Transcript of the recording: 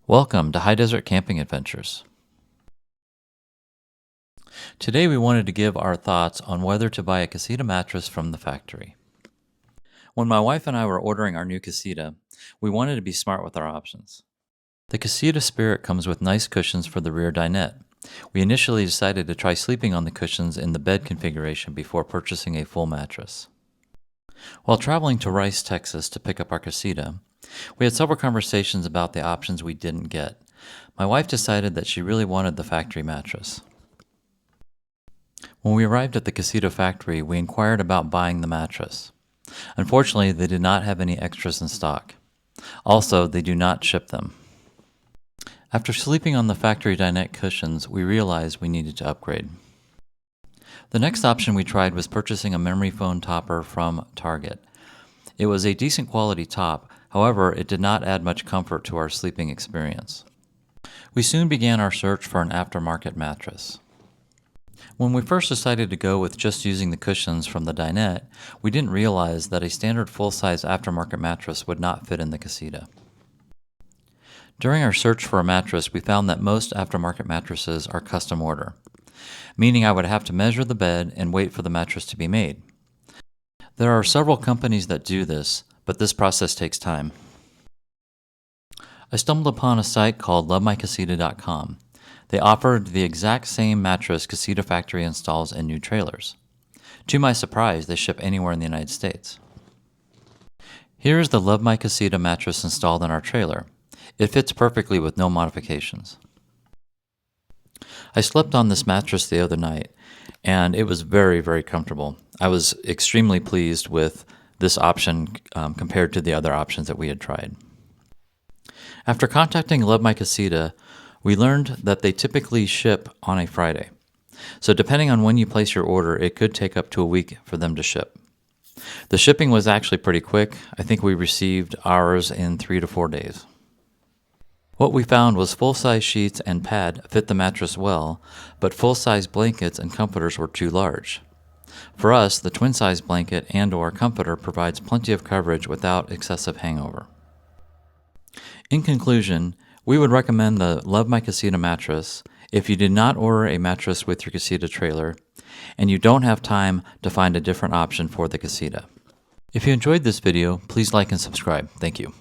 Welcome to High Desert Camping Adventures. Today we wanted to give our thoughts on whether to buy a Casita mattress from the factory. When my wife and I were ordering our new Casita, we wanted to be smart with our options. The Casita Spirit comes with nice cushions for the rear dinette. We initially decided to try sleeping on the cushions in the bed configuration before purchasing a full mattress. While traveling to Rice, Texas to pick up our Casita, we had several conversations about the options we didn't get. My wife decided that she really wanted the factory mattress. When we arrived at the Casita Factory, we inquired about buying the mattress. Unfortunately, they did not have any extras in stock. Also, they do not ship them. After sleeping on the factory dinette cushions, we realized we needed to upgrade. The next option we tried was purchasing a memory foam topper from Target. It was a decent quality top, however, it did not add much comfort to our sleeping experience. We soon began our search for an aftermarket mattress. When we first decided to go with just using the cushions from the dinette, we didn't realize that a standard full-size aftermarket mattress would not fit in the Casita. During our search for a mattress, we found that most aftermarket mattresses are custom order, meaning I would have to measure the bed and wait for the mattress to be made. There are several companies that do this, but this process takes time. I stumbled upon a site called lovemycasita.com. They offered the exact same mattress Casita Factory installs in new trailers. To my surprise, they ship anywhere in the United States. Here is the Love My Casita mattress installed in our trailer. It fits perfectly with no modifications. I slept on this mattress the other night, and it was very, very comfortable. I was extremely pleased with this option compared to the other options that we had tried. After contacting Love My Casita, we learned that they typically ship on a Friday. So depending on when you place your order, it could take up to a week for them to ship. The shipping was actually pretty quick. I think we received ours in 3 to 4 days. What we found was full-size sheets and pad fit the mattress well, but full-size blankets and comforters were too large. For us, the twin-size blanket and/or comforter provides plenty of coverage without excessive hangover. In conclusion, we would recommend the Love My Casita mattress if you did not order a mattress with your Casita trailer and you don't have time to find a different option for the Casita. If you enjoyed this video, please like and subscribe. Thank you.